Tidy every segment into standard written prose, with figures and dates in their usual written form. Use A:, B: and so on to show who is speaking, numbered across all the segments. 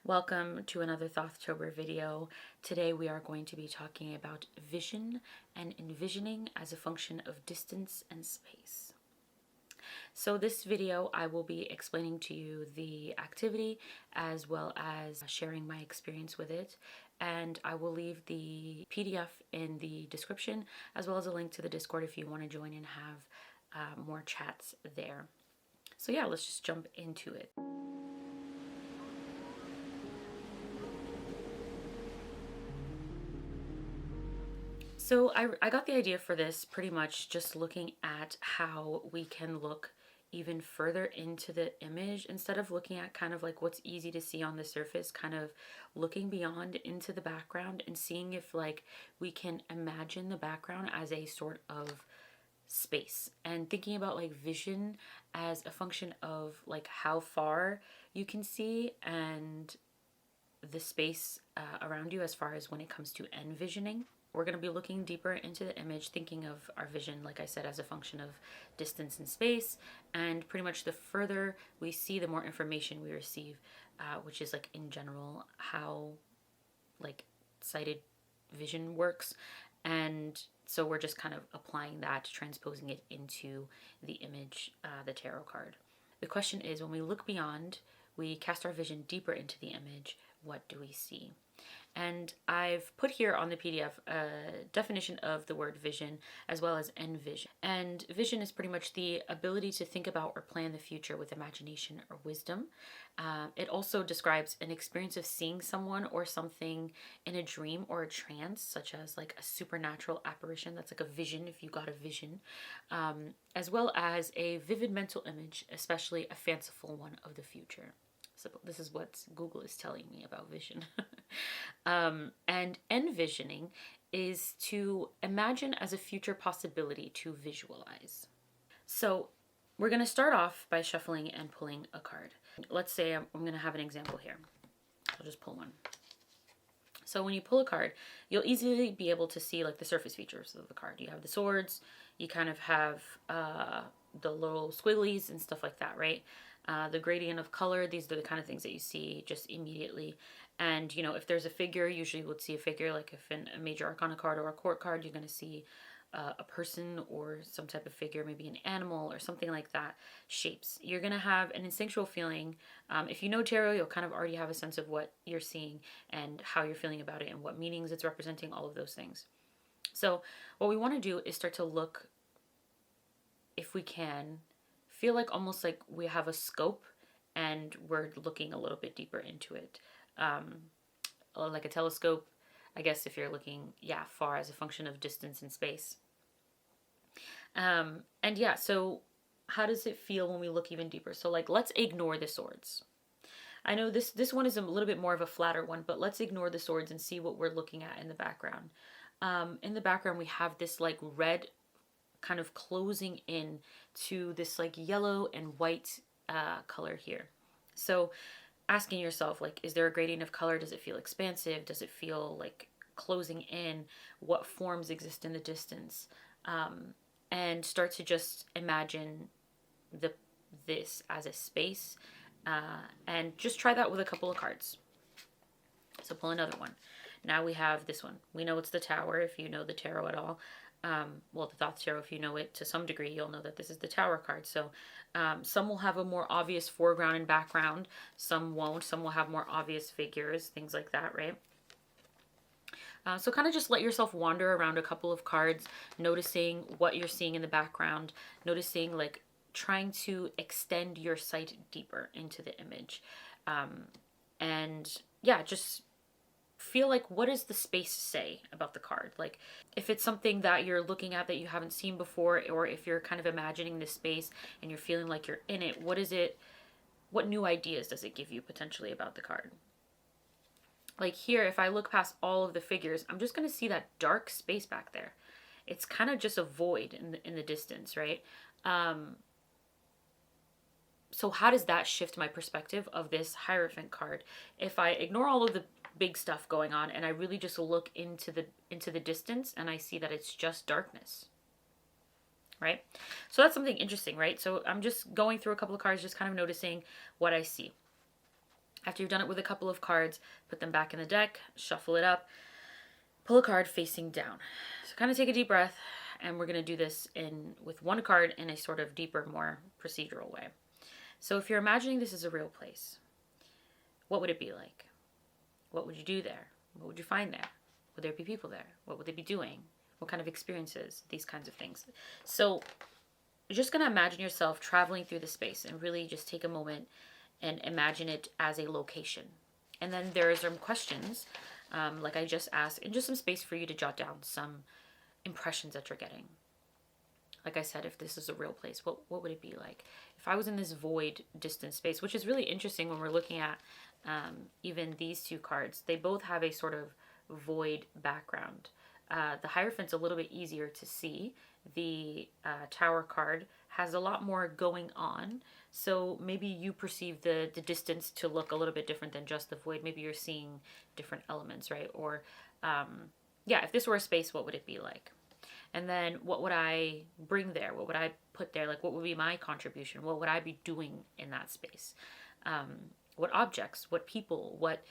A: Welcome to another thothtober video. Today we are going to be talking about vision and envisioning as a function of distance and space. So this video I will be explaining to you the activity as well as sharing my experience with it, and I will leave the PDF in the description as well as a link to the Discord if you want to join and have more chats there. So yeah, let's just jump into it. So I got the idea for this pretty much just looking at how we can look even further into the image instead of looking at kind of like what's easy to see on the surface, kind of looking beyond into the background and seeing if like we can imagine the background as a sort of space, and thinking about like vision as a function of like how far you can see and the space around you as far as when it comes to envisioning. We're going to be looking deeper into the image, thinking of our vision, like I said, as a function of distance and space. And pretty much the further we see, the more information we receive, which is like in general how like sighted vision works. And so we're just kind of applying that, transposing it into the image, the tarot card. The question is, when we look beyond, we cast our vision deeper into the image, what do we see? And I've put here on the PDF a definition of the word vision as well as envision. And vision is pretty much the ability to think about or plan the future with imagination or wisdom. It also describes an experience of seeing someone or something in a dream or a trance, such as like a supernatural apparition. That's like a vision if you got a vision, as well as a vivid mental image, especially a fanciful one of the future. So this is what Google is telling me about vision. And envisioning is to imagine as a future possibility, to visualize. So we're going to start off by shuffling and pulling a card. Let's say I'm going to have an example here. I'll just pull one. So when you pull a card, you'll easily be able to see like the surface features of the card. You have the swords, you kind of have the little squigglies and stuff like that, right? The gradient of color, these are the kind of things that you see just immediately. And, you know, if there's a figure, usually you would see a figure, like if in a major arcana card or a court card, you're going to see a person or some type of figure, maybe an animal or something like that, shapes. You're going to have an instinctual feeling. If you know tarot, you'll kind of already have a sense of what you're seeing and how you're feeling about it and what meanings it's representing, all of those things. So what we want to do is start to look, if we can, feel like almost like we have a scope and we're looking a little bit deeper into it. Like a telescope, I guess, if you're looking, far as a function of distance and space. And yeah, so how does it feel when we look even deeper? So like, let's ignore the swords. I know this one is a little bit more of a flatter one, but let's ignore the swords and see what we're looking at in the background. In the background, we have this like red kind of closing in to this like yellow and white color here. So asking yourself, like, is there a gradient of color? Does it feel expansive? Does it feel like closing in? What forms exist in the distance? And start to just imagine this as a space, and just try that with a couple of cards. So pull another one. Now we have this one. We know it's the Tower if you know the tarot at all. Well, the Thoth Tarot, if you know it to some degree, you'll know that this is the Tower card. So some will have a more obvious foreground and background. Some won't. Some will have more obvious figures, things like that, right? So kind of just let yourself wander around a couple of cards, noticing what you're seeing in the background, noticing like trying to extend your sight deeper into the image. And yeah, just feel like, what does the space say about the card? Like if it's something that you're looking at that you haven't seen before, or if you're kind of imagining this space and you're feeling like you're in it, what new ideas does it give you potentially about the card? Like here, if I look past all of the figures, I'm just going to see that dark space back there. It's kind of just a void in the distance, right? So how does that shift my perspective of this Hierophant card? If I ignore all of the big stuff going on and I really just look into the distance and I see that it's just darkness, right? So that's something interesting, right? So I'm just going through a couple of cards, just kind of noticing what I see. After you've done it with a couple of cards, put them back in the deck, shuffle it up, pull a card facing down. So kind of take a deep breath, and we're going to do this with one card in a sort of deeper, more procedural way. So if you're imagining this is a real place, what would it be like? What would you do there? What would you find there? Would there be people there? What would they be doing? What kind of experiences? These kinds of things. So you're just going to imagine yourself traveling through the space and really just take a moment and imagine it as a location. And then there are some questions, like I just asked, and just some space for you to jot down some impressions that you're getting. Like I said, if this is a real place, what would it be like? If I was in this void, distant space, which is really interesting when we're looking at even these two cards, they both have a sort of void background. The Hierophant's a little bit easier to see. The Tower card has a lot more going on. So maybe you perceive the distance to look a little bit different than just the void. Maybe you're seeing different elements, right? Or, if this were a space, what would it be like? And then what would I bring there? What would I put there? Like, what would be my contribution? What would I be doing in that space? What objects, what people, what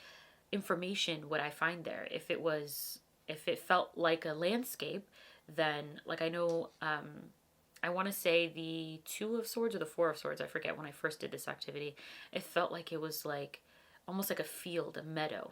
A: information would I find there? If it felt like a landscape, then, like, I know, I want to say the Two of Swords or the Four of Swords, I forget, when I first did this activity, it felt like it was like, almost like a field, a meadow.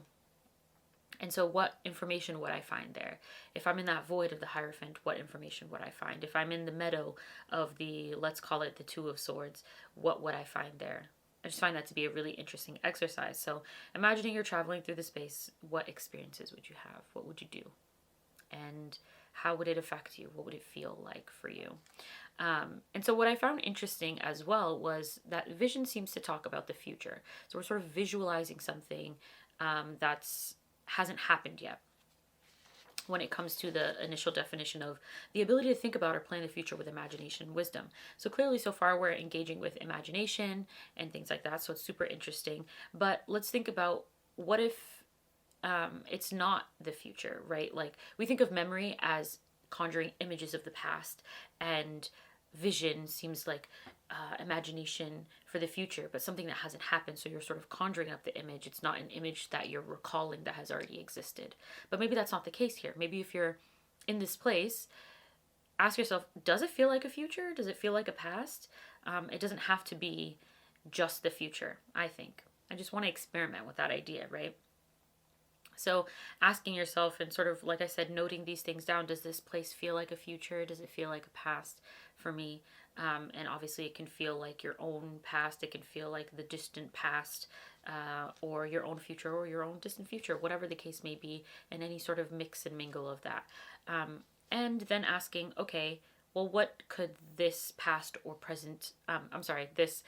A: And so what information would I find there? If I'm in that void of the Hierophant, what information would I find? If I'm in the meadow of the, let's call it the Two of Swords, what would I find there? I just find that to be a really interesting exercise. So imagining you're traveling through the space, what experiences would you have? What would you do? And how would it affect you? What would it feel like for you? And so what I found interesting as well was that vision seems to talk about the future. So we're sort of visualizing something that's hasn't happened yet when it comes to the initial definition of the ability to think about or plan the future with imagination and wisdom. So clearly so far we're engaging with imagination and things like that, so it's super interesting. But let's think about what if it's not the future, right? Like, we think of memory as conjuring images of the past, and vision seems like imagination for the future, but something that hasn't happened. So you're sort of conjuring up the image. It's not an image that you're recalling that has already existed. But maybe that's not the case here. Maybe if you're in this place, ask yourself, does it feel like a future? Does it feel like a past? It doesn't have to be just the future, I think. I just want to experiment with that idea, right? So asking yourself and sort of, like I said, noting these things down. Does this place feel like a future? Does it feel like a past for me? And obviously it can feel like your own past. It can feel like the distant past, or your own future, or your own distant future, whatever the case may be, and any sort of mix and mingle of that. And then asking, okay, well, what could this past or present, this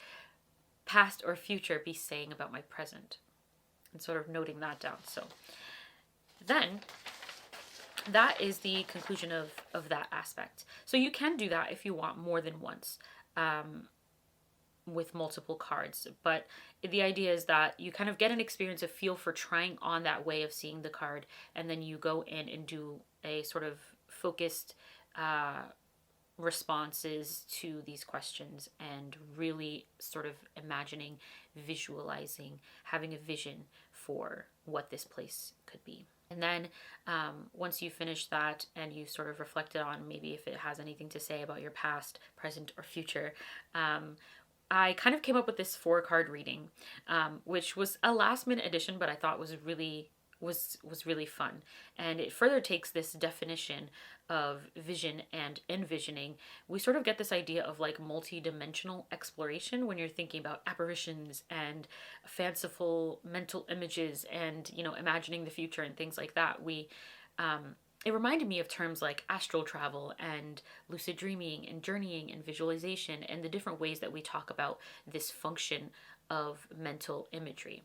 A: past or future be saying about my present? And sort of noting that down. So then that is the conclusion of that aspect. So you can do that if you want more than once, with multiple cards. But the idea is that you kind of get an experience, a feel for trying on that way of seeing the card, and then you go in and do a sort of focused responses to these questions, and really sort of imagining, visualizing, having a vision for what this place could be. And then once you finish that and you sort of reflected on maybe if it has anything to say about your past, present, or future, I kind of came up with this 4-card reading, which was a last minute addition, but I thought was really fun. And it further takes this definition of vision and envisioning. We sort of get this idea of like multi-dimensional exploration when you're thinking about apparitions and fanciful mental images and, imagining the future and things like that. It reminded me of terms like astral travel and lucid dreaming and journeying and visualization, and the different ways that we talk about this function of mental imagery.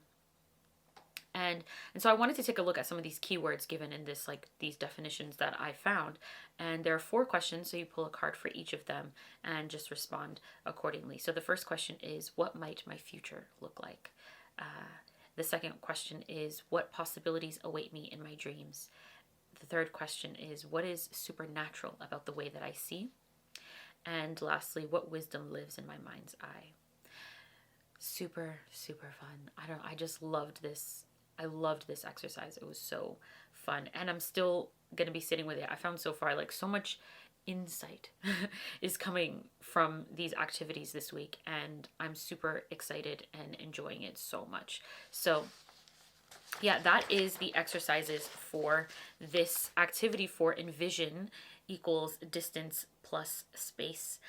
A: And so I wanted to take a look at some of these keywords given in this, like these definitions that I found. And there are 4 questions, so you pull a card for each of them and just respond accordingly. So the first question is, what might my future look like? The second question is, what possibilities await me in my dreams? The third question is, what is supernatural about the way that I see? And lastly, what wisdom lives in my mind's eye? Super, super fun. I just loved this. I loved this exercise. It was so fun. And I'm still going to be sitting with it. I found so far like so much insight is coming from these activities this week, and I'm super excited and enjoying it so much. So yeah, that is the exercises for this activity for envision equals distance plus space.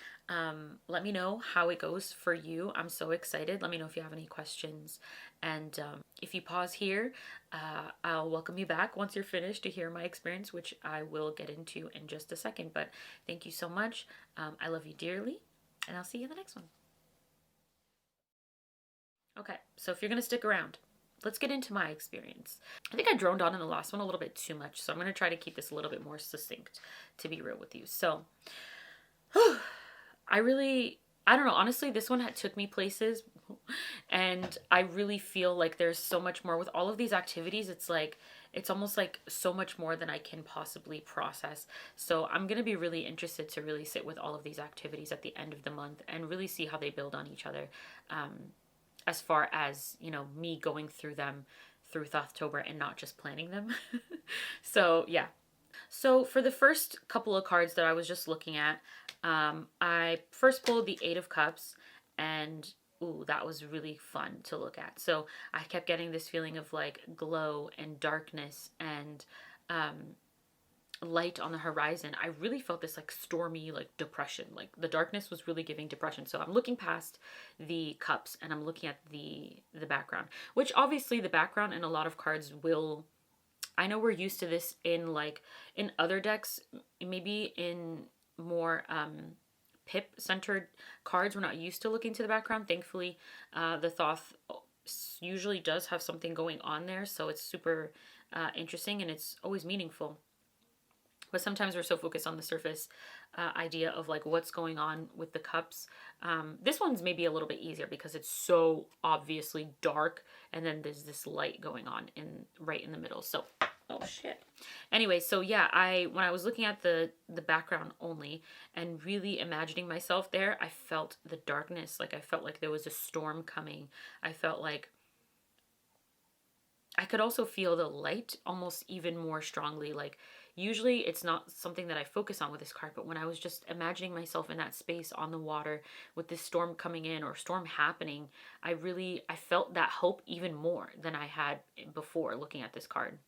A: Let me know how it goes for you. I'm so excited. Let me know if you have any questions. And if you pause here, I'll welcome you back once you're finished to hear my experience, which I will get into in just a second. But thank you so much. I love you dearly, and I'll see you in the next one. Okay, so if you're going to stick around, let's get into my experience. I think I droned on in the last one a little bit too much, so I'm going to try to keep this a little bit more succinct, to be real with you. So, I don't know, honestly, this one took me places, and I really feel like there's so much more with all of these activities. It's almost like so much more than I can possibly process. So I'm going to be really interested to really sit with all of these activities at the end of the month and really see how they build on each other. As far as, me going through them through thothtober and not just planning them. So yeah. So for the first couple of cards that I was just looking at, I first pulled the Eight of Cups, and ooh, that was really fun to look at. So I kept getting this feeling of like glow and darkness and light on the horizon. I really felt this like stormy, like depression. Like the darkness was really giving depression. So I'm looking past the cups and I'm looking at the background, which obviously the background in a lot of cards will, I know we're used to this in like in other decks, maybe in more pip centered cards, we're not used to looking to the background. Thankfully, the Thoth usually does have something going on there, so it's super interesting and it's always meaningful. But sometimes we're so focused on the surface idea of like what's going on with the cups. This one's maybe a little bit easier because it's so obviously dark, and then there's this light going on right in the middle. So, oh shit. Anyway, so yeah, when I was looking at the background only and really imagining myself there, I felt the darkness. Like I felt like there was a storm coming. I felt like I could also feel the light almost even more strongly. Like usually it's not something that I focus on with this card, but when I was just imagining myself in that space on the water with this storm coming in or storm happening, I felt that hope even more than I had before looking at this card.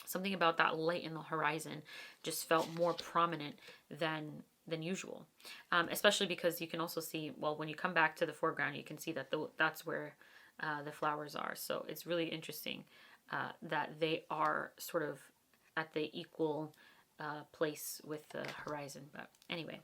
A: Something about that light in the horizon just felt more prominent than usual, especially because you can also see, well, when you come back to the foreground, you can see that that's where the flowers are. So it's really interesting that they are sort of at the equal place with the horizon. But anyway,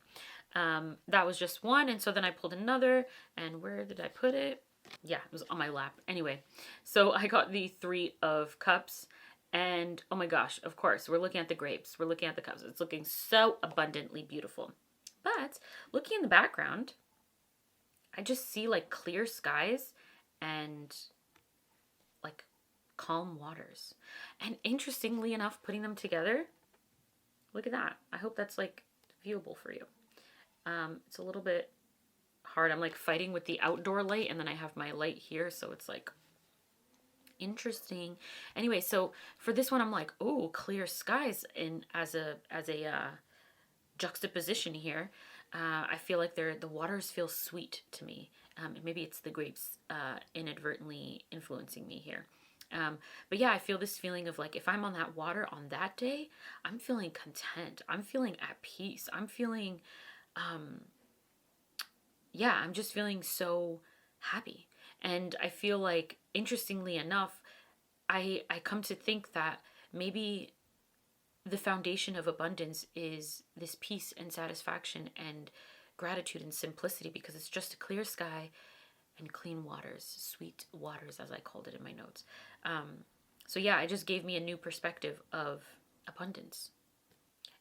A: that was just one. And so then I pulled another, and where did I put it? Yeah, it was on my lap. Anyway, so I got the Three of Cups, and oh my gosh, of course, we're looking at the grapes. We're looking at the cups. It's looking so abundantly beautiful. But looking in the background, I just see like clear skies and like calm waters. And interestingly enough, putting them together, look at that. I hope that's like viewable for you. It's a little bit hard. I'm like fighting with the outdoor light, and then I have my light here, so it's like interesting. Anyway, so for this one, I'm like, oh, clear skies in as a juxtaposition here. I feel like the waters feel sweet to me. Maybe it's the grapes inadvertently influencing me here. But yeah, I feel this feeling of like if I'm on that water on that day, I'm feeling content. I'm feeling at peace. I'm feeling, yeah, I'm just feeling so happy. And I feel like, interestingly enough, I come to think that maybe the foundation of abundance is this peace and satisfaction and gratitude and simplicity, because it's just a clear sky and clean waters, sweet waters, as I called it in my notes. So yeah, it just gave me a new perspective of abundance.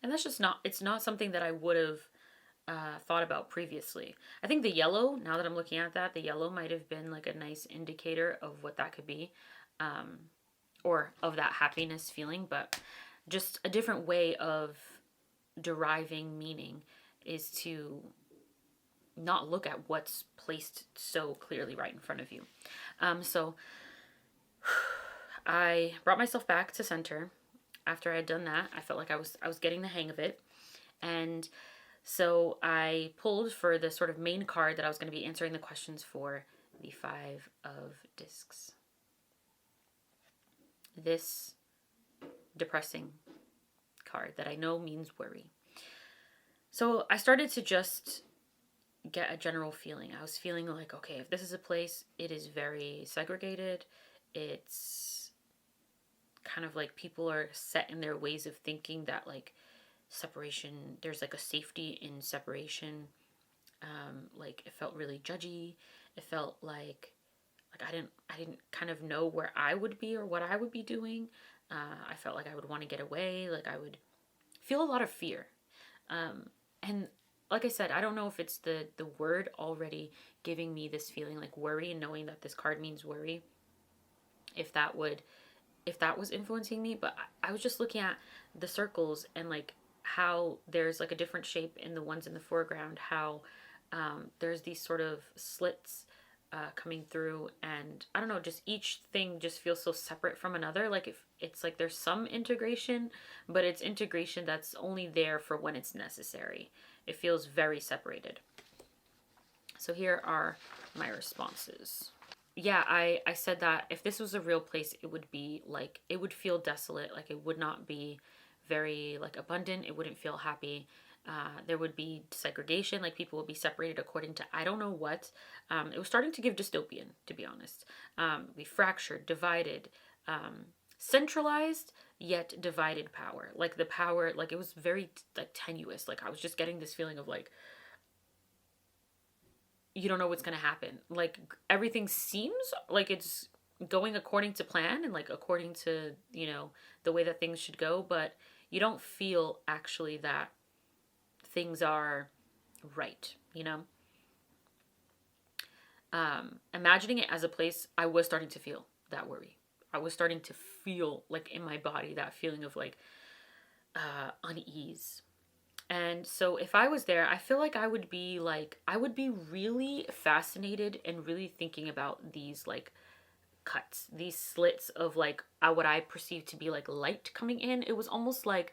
A: And that's just it's not something that I would have thought about previously. I think the yellow, now that I'm looking at that, the yellow might have been like a nice indicator of what that could be, or of that happiness feeling, but just a different way of deriving meaning is to not look at what's placed so clearly right in front of you. So I brought myself back to center. After I had done that, I felt like I was getting the hang of it. And so I pulled for the sort of main card that I was going to be answering the questions for, the Five of Discs. This depressing card that I know means worry. So I started to just get a general feeling. I was feeling like, okay, if this is a place, it is very segregated. It's kind of like people are set in their ways of thinking that like separation, there's like a safety in separation. Like it felt really judgy. It felt like I didn't kind of know where I would be or what I would be doing. I felt like I would want to get away. Like I would feel a lot of fear. And like I said, I don't know if it's the word already giving me this feeling like worry, and knowing that this card means worry, if that was influencing me. But I was just looking at the circles and like how there's like a different shape in the ones in the foreground, how there's these sort of slits coming through, and I don't know, just each thing just feels so separate from another. Like if it's like there's some integration, but it's integration that's only there for when it's necessary. It feels very separated. So here are my responses. Yeah, I said that if this was a real place, it would be like, it would feel desolate. Like it would not be very like abundant. It wouldn't feel happy. There would be segregation, like people would be separated according to I don't know what. It was starting to give dystopian, to be honest. Be fractured, divided, centralized yet divided power. Like the power, like it was very like tenuous. Like I was just getting this feeling of like, you don't know what's gonna happen. Like everything seems like it's going according to plan and like according to, you know, the way that things should go, but you don't feel actually that things are right, you know? Imagining it as a place, I was starting to feel that worry. I was starting to feel like in my body that feeling of like unease. And so if I was there, I feel like I would be really fascinated and really thinking about these like cuts, these slits of like what I perceived to be like light coming in. It was almost like,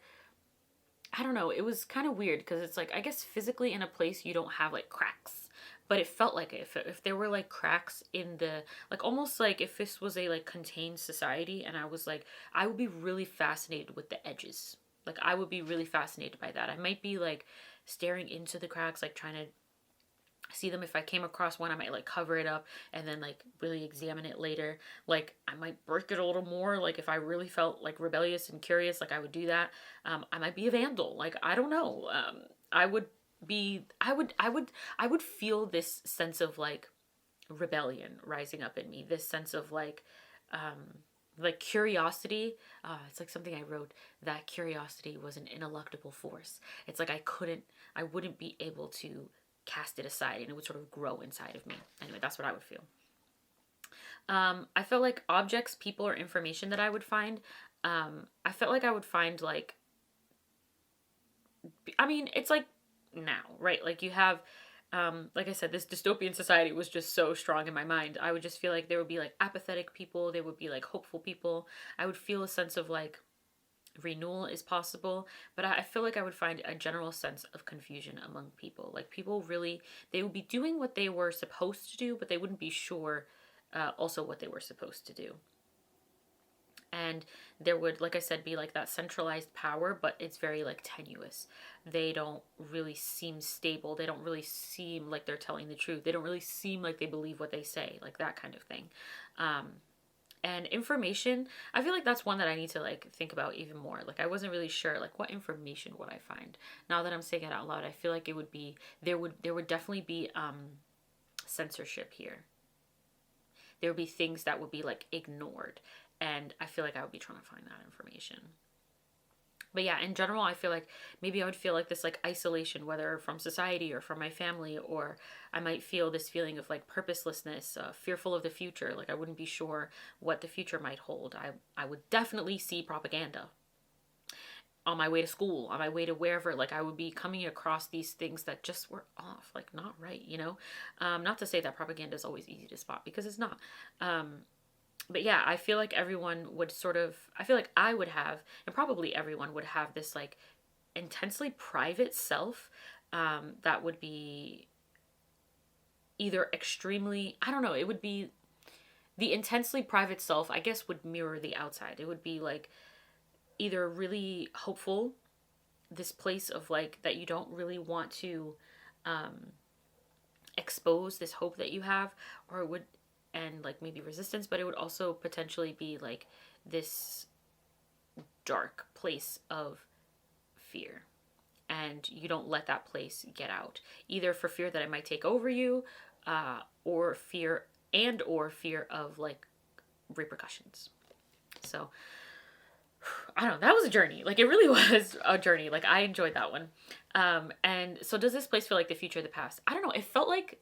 A: I don't know, it was kind of weird because it's like, I guess physically in a place you don't have like cracks, but it felt like it. If there were like cracks in the, like almost like if this was a like contained society, and I was like, I would be really fascinated with the edges. Like I would be really fascinated by that. I might be like staring into the cracks, like trying to see them. If I came across one, I might like cover it up and then like really examine it later. Like I might break it a little more. Like if I really felt like rebellious and curious, like I would do that. I might be a vandal. Like I don't know. I would feel this sense of like rebellion rising up in me. This sense of like curiosity. It's like something I wrote, that curiosity was an ineluctable force. It's like I wouldn't be able to cast it aside, and it would sort of grow inside of me. Anyway, that's what I would feel. I felt like objects, people, or information that I would find, I felt like I would find like, I mean, it's like now, right? Like you have, like I said, this dystopian society was just so strong in my mind. I would just feel like there would be like apathetic people, there would be like hopeful people. I would feel a sense of like renewal is possible, but I feel like I would find a general sense of confusion among people. Like people really, they would be doing what they were supposed to do, but they wouldn't be sure also what they were supposed to do. And there would, like I said, be like that centralized power, but it's very like tenuous. They don't really seem stable. They don't really seem like they're telling the truth. They don't really seem like they believe what they say, like that kind of thing. And information, I feel like that's one that I need to like think about even more. Like I wasn't really sure like what information would I find. Now that I'm saying it out loud, I feel like it would be, there would definitely be censorship here. There would be things that would be like ignored, and I feel like I would be trying to find that information. But yeah, in general, I feel like maybe I would feel like this like isolation, whether from society or from my family, or I might feel this feeling of like purposelessness, fearful of the future. Like I wouldn't be sure what the future might hold. I would definitely see propaganda on my way to school, on my way to wherever, like I would be coming across these things that just were off, like not right, you know? Not to say that propaganda is always easy to spot, because it's not. But yeah, I feel like everyone would sort of, I feel like I would have, and probably everyone would have this like intensely private self that would be either extremely, I don't know, it would be the intensely private self, I guess, would mirror the outside. It would be like either really hopeful, this place of like that you don't really want to expose this hope that you have, or it would, and like maybe resistance, but it would also potentially be like this dark place of fear. And you don't let that place get out, either for fear that it might take over you, or fear of like repercussions. So I don't know, that was a journey. Like it really was a journey. Like I enjoyed that one. And so does this place feel like the future of the past? I don't know. It felt like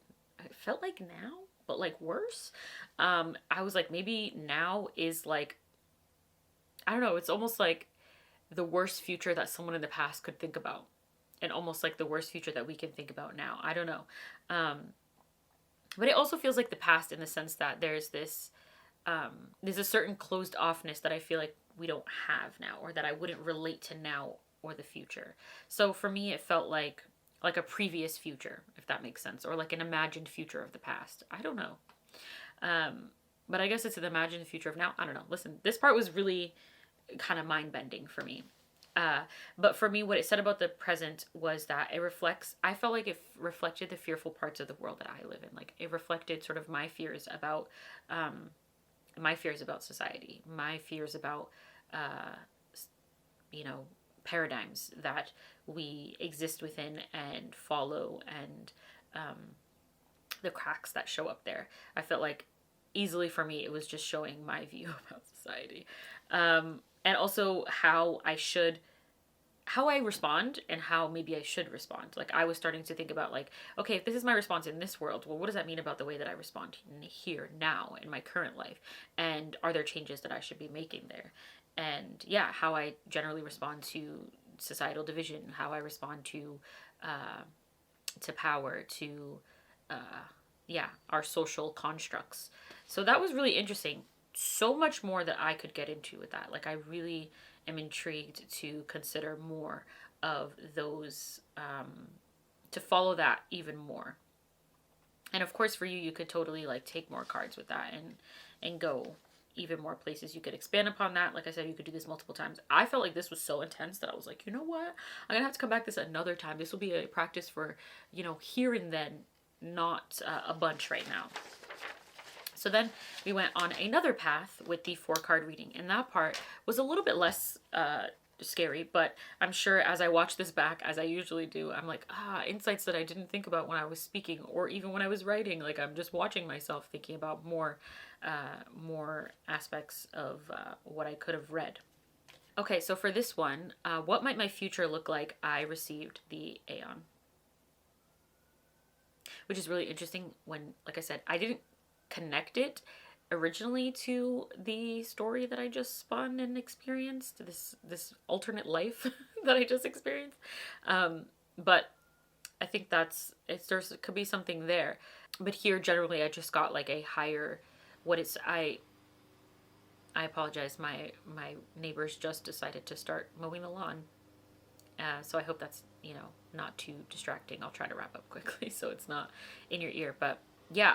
A: now, but like worse. I was like, maybe now is like, I don't know, it's almost like the worst future that someone in the past could think about, and almost like the worst future that we can think about now. I don't know. But it also feels like the past in the sense that there's this, there's a certain closed offness that I feel like we don't have now, or that I wouldn't relate to now or the future. So for me, it felt like a previous future, if that makes sense, or like an imagined future of the past. I don't know. But I guess it's an imagined future of now. I don't know. Listen, this part was really kind of mind bending for me. But for me, what it said about the present was that it reflects, I felt like it reflected the fearful parts of the world that I live in. Like it reflected sort of my fears about society, my fears about, paradigms that we exist within and follow, and the cracks that show up there. I felt like easily for me, it was just showing my view about society. And also how I respond, and how maybe I should respond. Like I was starting to think about like, okay, if this is my response in this world, well, what does that mean about the way that I respond here, now, in my current life? And are there changes that I should be making there? And yeah, how I generally respond to societal division, how I respond to power, to our social constructs. So that was really interesting. So much more that I could get into with that. Like I really am intrigued to consider more of those, to follow that even more. And of course for you could totally like take more cards with that and go even more places. You could expand upon that. Like I said, you could do this multiple times. I felt like this was so intense that I was like, you know what? I'm gonna have to come back this another time. This will be a practice for, here and then, not a bunch right now. So then we went on another path with the 4-card reading, and that part was a little bit less scary, but I'm sure as I watch this back, as I usually do, I'm like, insights that I didn't think about when I was speaking, or even when I was writing. Like I'm just watching myself thinking about more aspects of what I could have read. Okay, so for this one, what might my future look like? I received the Aeon, which is really interesting. When, like I said, I didn't connect it originally to the story that I just spun and experienced, this alternate life that I just experienced. But I think there could be something there. But here, generally, I just got like a higher, I apologize. My neighbors just decided to start mowing the lawn. So I hope that's, not too distracting. I'll try to wrap up quickly so it's not in your ear. But yeah,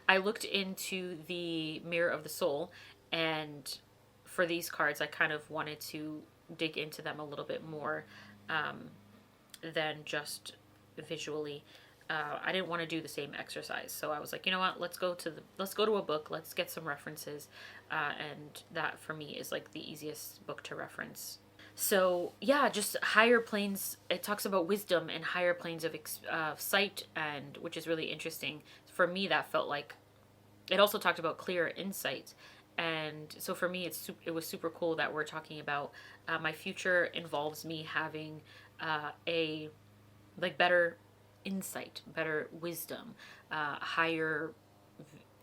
A: I looked into the Mirror of the Soul, and for these cards, I kind of wanted to dig into them a little bit more than just visually. I didn't want to do the same exercise, so I was like, you know what? Let's go to a book. Let's get some references, and that for me is like the easiest book to reference. So yeah, just higher planes. It talks about wisdom and higher planes of sight, and which is really interesting. For me, that felt like it also talked about clear insight. And so for me, it was super cool that we're talking about my future involves me having a like better insight, better wisdom, higher,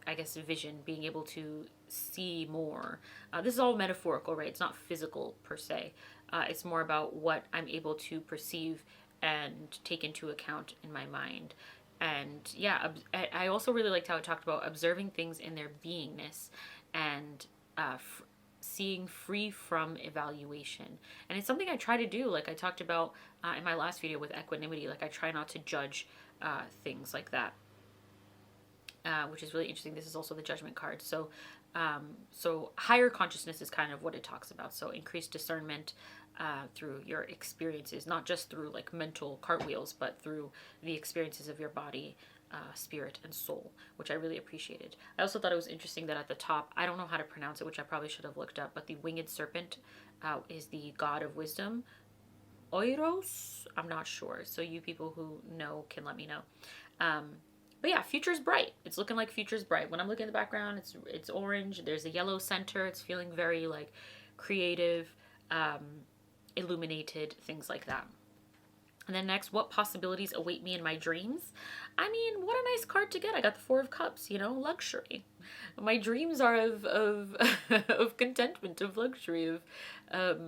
A: I guess, vision, being able to see more. This is all metaphorical, right? It's not physical per se. It's more about what I'm able to perceive and take into account in my mind. And yeah, I also really liked how it talked about observing things in their beingness and seeing free from evaluation. And it's something I try to do, like I talked about in my last video with equanimity. Like I try not to judge things like that, which is really interesting. This is also the judgment card. So higher consciousness is kind of what it talks about. So increased discernment through your experiences, not just through like mental cartwheels, but through the experiences of your body, spirit, and soul, which I really appreciated. I also thought it was interesting that at the top, I don't know how to pronounce it, which I probably should have looked up, but the winged serpent is the god of wisdom. Oiros? I'm not sure. So you people who know can let me know. But yeah, future's bright. It's looking like future's bright. When I'm looking at the background, it's orange. There's a yellow center. It's feeling very like creative, illuminated, things like that. And then next, what possibilities await me in my dreams? I mean, what a nice card to get. I got the Four of Cups, luxury. My dreams are of of contentment, of luxury, of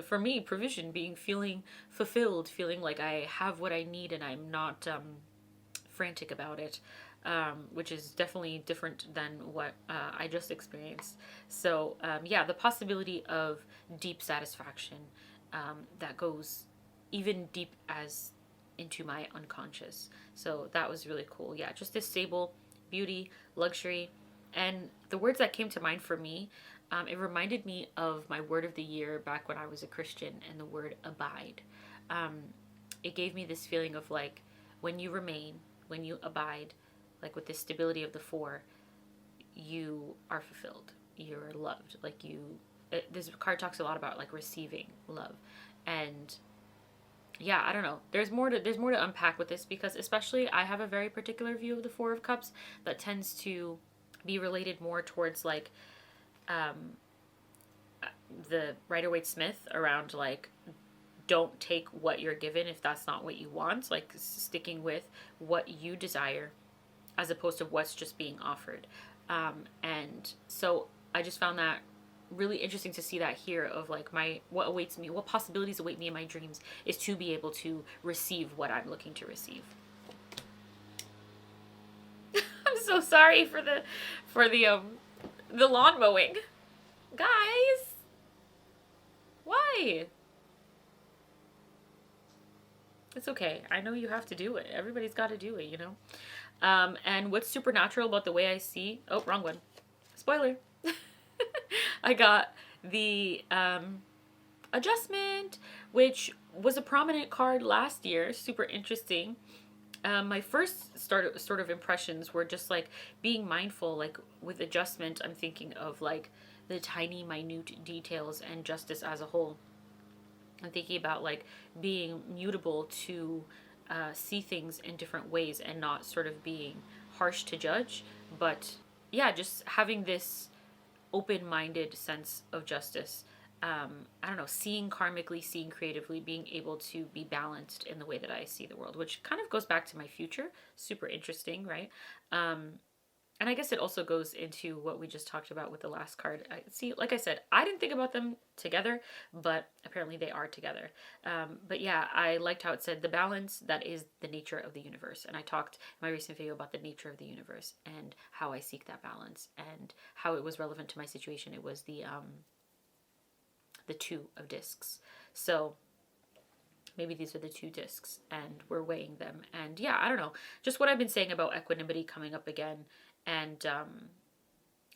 A: for me, provision, feeling fulfilled, feeling like I have what I need and I'm not frantic about it, which is definitely different than what I just experienced. So yeah, the possibility of deep satisfaction that goes even deep as into my unconscious. So that was really cool. Yeah, just this stable beauty, luxury, and the words that came to mind for me, it reminded me of my word of the year back when I was a Christian, and the word abide. It gave me this feeling of like when you remain, when you abide, like with this stability of the four, you are fulfilled. You're loved. Like this card talks a lot about like receiving love, and yeah, I don't know. There's more to unpack with this, because especially I have a very particular view of the Four of Cups that tends to be related more towards like the Rider-Waite-Smith around like don't take what you're given if that's not what you want, like sticking with what you desire as opposed to what's just being offered. And so I just found that really interesting to see that here of like what awaits me, what possibilities await me in my dreams is to be able to receive what I'm looking to receive. I'm so sorry for the lawn mowing. Guys, why? It's okay. I know you have to do it. Everybody's got to do it, And what's supernatural about the way I see... Oh, wrong one. Spoiler. I got the adjustment, which was a prominent card last year. Super interesting. My first sort of impressions were just like being mindful. Like with adjustment, I'm thinking of like the tiny, minute details and justice as a whole. I'm thinking about like being mutable to see things in different ways and not sort of being harsh to judge, but yeah, just having this open-minded sense of justice. I don't know, seeing karmically, seeing creatively, being able to be balanced in the way that I see the world, which kind of goes back to my future. Super interesting, right? And I guess it also goes into what we just talked about with the last card. See, like I said, I didn't think about them together, but apparently they are together. But yeah, I liked how it said the balance, that is the nature of the universe. And I talked in my recent video about the nature of the universe and how I seek that balance and how it was relevant to my situation. It was the two of discs. So maybe these are the two discs and we're weighing them. And yeah, I don't know, just what I've been saying about equanimity coming up again. And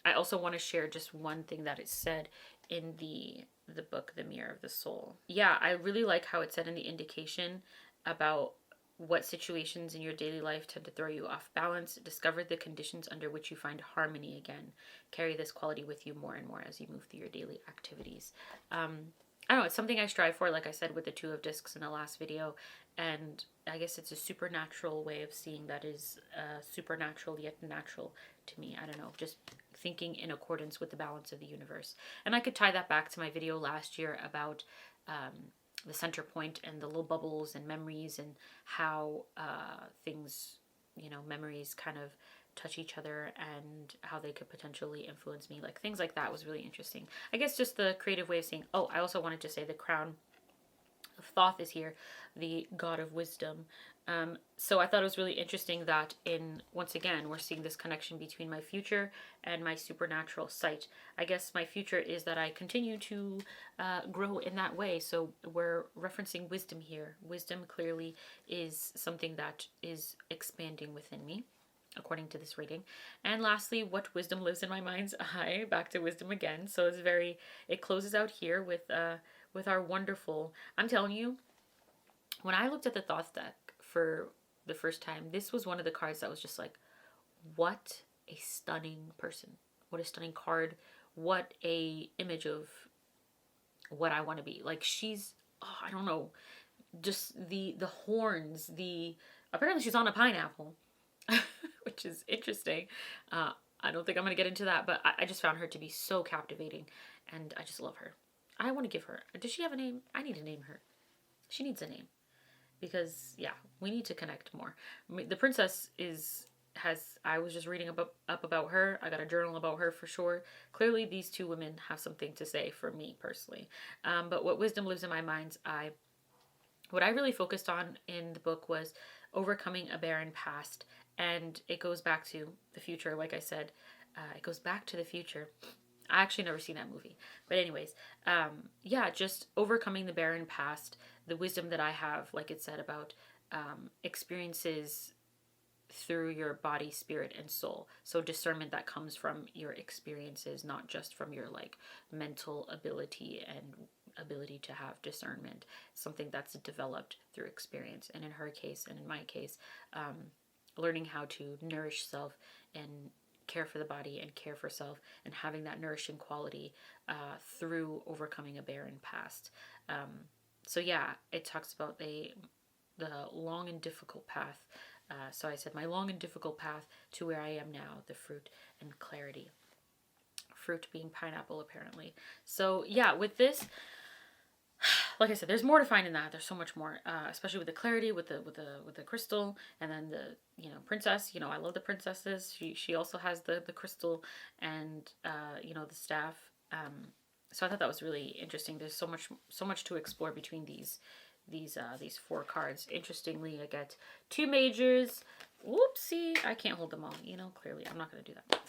A: I also want to share just one thing that is said in the book, The Mirror of the Soul. Yeah, I really like how it said in the indication about what situations in your daily life tend to throw you off balance. Discover the conditions under which you find harmony again. Carry this quality with you more and more as you move through your daily activities. I don't know, it's something I strive for, like I said, with the two of discs in the last video. And I guess it's a supernatural way of seeing that is supernatural yet natural to me. I don't know, just thinking in accordance with the balance of the universe. And I could tie that back to my video last year about the center point and the little bubbles and memories and how things, memories kind of touch each other and how they could potentially influence me. Like things like that was really interesting. I guess just the creative way of saying, oh, I also wanted to say the crown Thoth is here, the god of wisdom. So I thought it was really interesting that once again, we're seeing this connection between my future and my supernatural sight. I guess my future is that I continue to grow in that way. So we're referencing wisdom here. Wisdom clearly is something that is expanding within me, according to this reading. And lastly, what wisdom lives in my mind's eye. Back to wisdom again. So it closes out here with our wonderful, I'm telling you, when I looked at the Thoth deck for the first time, this was one of the cards that was just like, what a stunning person. What a stunning card. What a image of what I want to be. Like she's, oh, I don't know, just the horns, apparently she's on a pineapple, which is interesting. I don't think I'm going to get into that, but I just found her to be so captivating and I just love her. I want to give her, does she have a name? I need to name her. She needs a name. Because, yeah, we need to connect more. I mean, the princess I was just reading up about her. I got a journal about her for sure. Clearly, these two women have something to say for me personally. But what wisdom lives in my mind's eye, what I really focused on in the book was overcoming a barren past. And it goes back to the future, like I said. It goes back to the future. I actually never seen that movie. But anyways, yeah, just overcoming the barren past, the wisdom that I have, like it said, about experiences through your body, spirit, and soul. So discernment that comes from your experiences, not just from your like mental ability and ability to have discernment. Something that's developed through experience. And in her case, and in my case, learning how to nourish self and care for the body and care for self and having that nourishing quality through overcoming a barren past. So yeah, it talks about the long and difficult path. So I said my long and difficult path to where I am now, the fruit and clarity. Fruit being pineapple apparently. So yeah, with this, like I said, there's more to find in that. There's so much more, especially with the clarity, with the crystal, and then the princess. I love the princesses. She also has the crystal and the staff. So I thought that was really interesting. There's so much to explore between these four cards. Interestingly, I get two majors. Whoopsie, I can't hold them all. Clearly I'm not going to do that.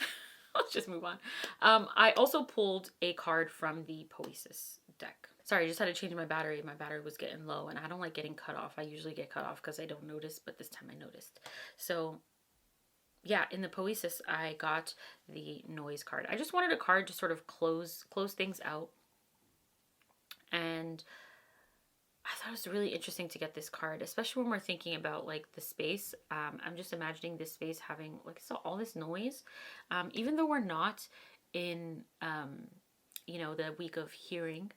A: Let's just move on. I also pulled a card from the Poesis deck. Sorry, I just had to change my battery. My battery was getting low, and I don't like getting cut off. I usually get cut off because I don't notice, but this time I noticed. So, yeah, in the Poesis, I got the Noise card. I just wanted a card to sort of close things out. And I thought it was really interesting to get this card, especially when we're thinking about, like, the space. I'm just imagining this space having, like, so all this noise. Even though we're not in, the week of hearing,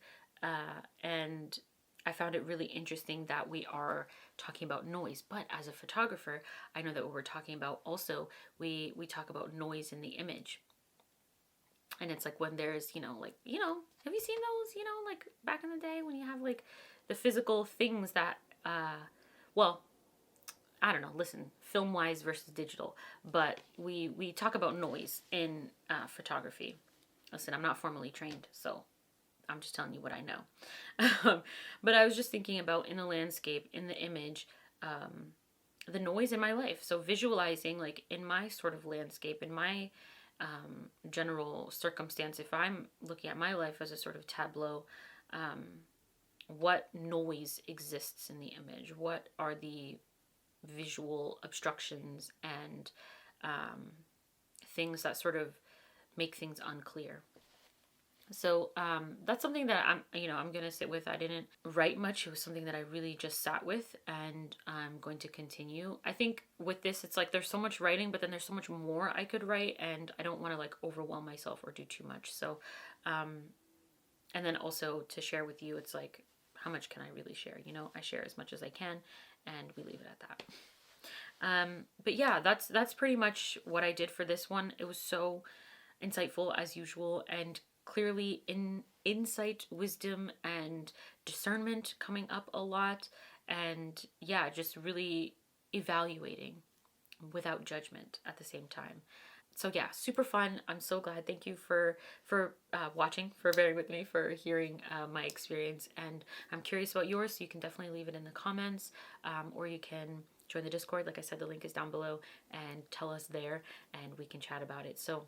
A: and I found it really interesting that we are talking about noise. But as a photographer, I know that what we're talking about also, we talk about noise in the image. And it's like when there's, have you seen those, like back in the day when you have like the physical things that, well, I don't know, listen, film-wise versus digital. But we talk about noise in photography. Listen, I'm not formally trained, so I'm just telling you what I know. But I was just thinking about in the landscape, in the image, the noise in my life. So visualizing, like in my sort of landscape, in my general circumstance, if I'm looking at my life as a sort of tableau, what noise exists in the image? What are the visual obstructions and things that sort of make things unclear? So that's something that I'm going to sit with. I didn't write much. It was something that I really just sat with, and I'm going to continue. I think with this, it's like there's so much writing, but then there's so much more I could write, and I don't want to like overwhelm myself or do too much. So, and then also to share with you, it's like, how much can I really share? I share as much as I can, and we leave it at that. But yeah, that's pretty much what I did for this one. It was so insightful as usual, and clearly insight, wisdom, and discernment coming up a lot. And yeah, just really evaluating without judgment at the same time. So yeah, super fun. I'm so glad. Thank you for watching, for bearing with me, for hearing my experience. And I'm curious about yours, so you can definitely leave it in the comments, or you can join the Discord. Like I said, the link is down below, and tell us there, and we can chat about it. So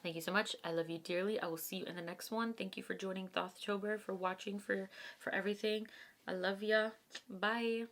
A: thank you so much. I love you dearly. I will see you in the next one. Thank you for joining Thothtober, for watching, for everything. I love ya. Bye.